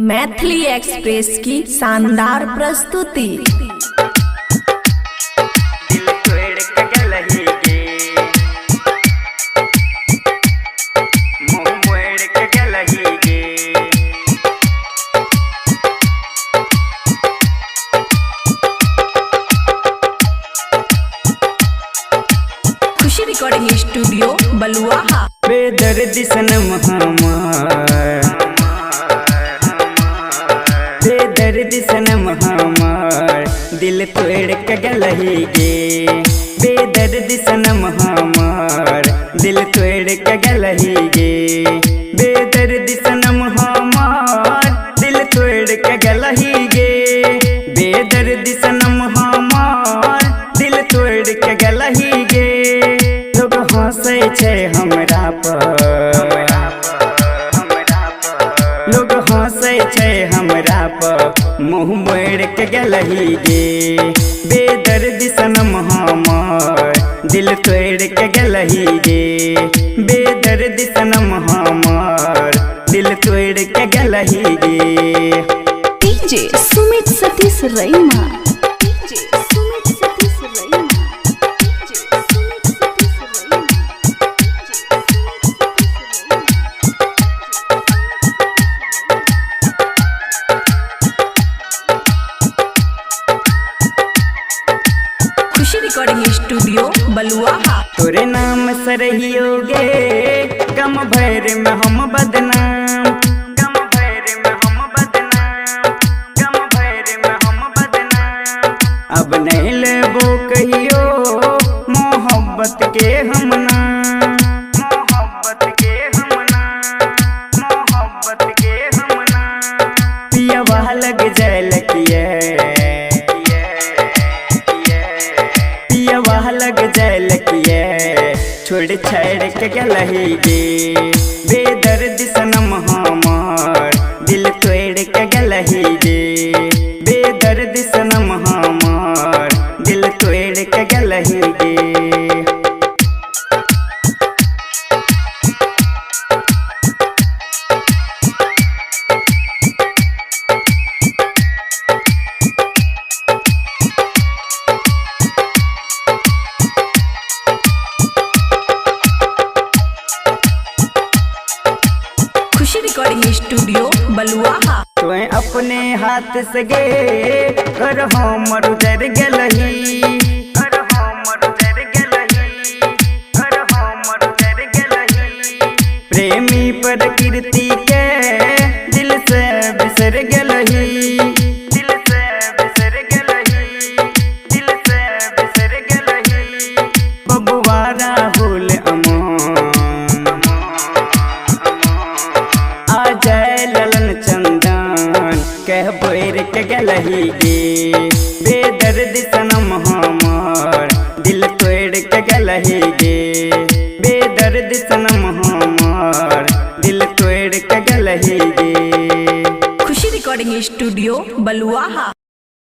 Maithili express की शानदार प्रस्तुति। दिल तोड़ के गलही गे, मुंह मोड़ के गलही गे। खुशी रिकॉर्डिंग स्टूडियो बलुआहा। बेदर्दी सनम हमार, बेदर्दी सनम हमार, दिल तोड़ के गलही गे। बेदर्दी सनम हमार, दिल तोड़ के गलही गे। बेदर्दी सनम हमार, दिल तोड़ के गलही गे। बेदर्दी सनम हमार, दिल तोड़ के गलही गे। लोग हंसे छे हमरा पर, लोग हंसे छे हमरा पर, मुँह मोड़ के गलही गे। बेदर्दी सनम हमार, दिल तोड़ के गलही गे। बेदर्दी सनम हमार, दिल तोड़ के गलही गे। DJ Sumit Satish रईमा, DJ Sumit Satish रईमा, DJ Sumit Satish रईमा, DJ खुशी रिकॉर्डिंग स्टूडियो बलुआहा। तोरे नाम सरहियो गे, गम भैर में हम बदनाम, गम भैर में हम बदनाम, गम भैर में हम बदनाम। अब नहीं लेबो कहियो मोहब्बत के हम नाम, मोहब्बत के हम नाम, मोहब्बत के हम नाम। पियवा लग जाए लकिए, पियवा लग जाए लकिए, छोड़ छाड़ के गलही गे। बेदर्दी सनम हमार, दिल तोड़ के गलही गे। बेदर्दी सनम हमार, दिल तोड़ के गलही गे। खुशी रिकॉर्डिंग स्टूडियो बलुआहा। तोय अपने हाथ से गे कर हमर उजर गलही, कर हमर उजर गलही, कर हमर उजर गलही। प्रेमी प्रकृति के दिल से बिसर गलही, दिल से बिसर गलही, दिल से बिसर गलही। बबुआ राहुल जय ललन चंदन कह बोर के गलही गे। बेदर्दी सनम हमार, दिल तोड़ के गलही गे। बेदर्दी सनम हमार, दिल तोड़ के गलही गे। खुशी रिकॉर्डिंग स्टूडियो बलुआहा।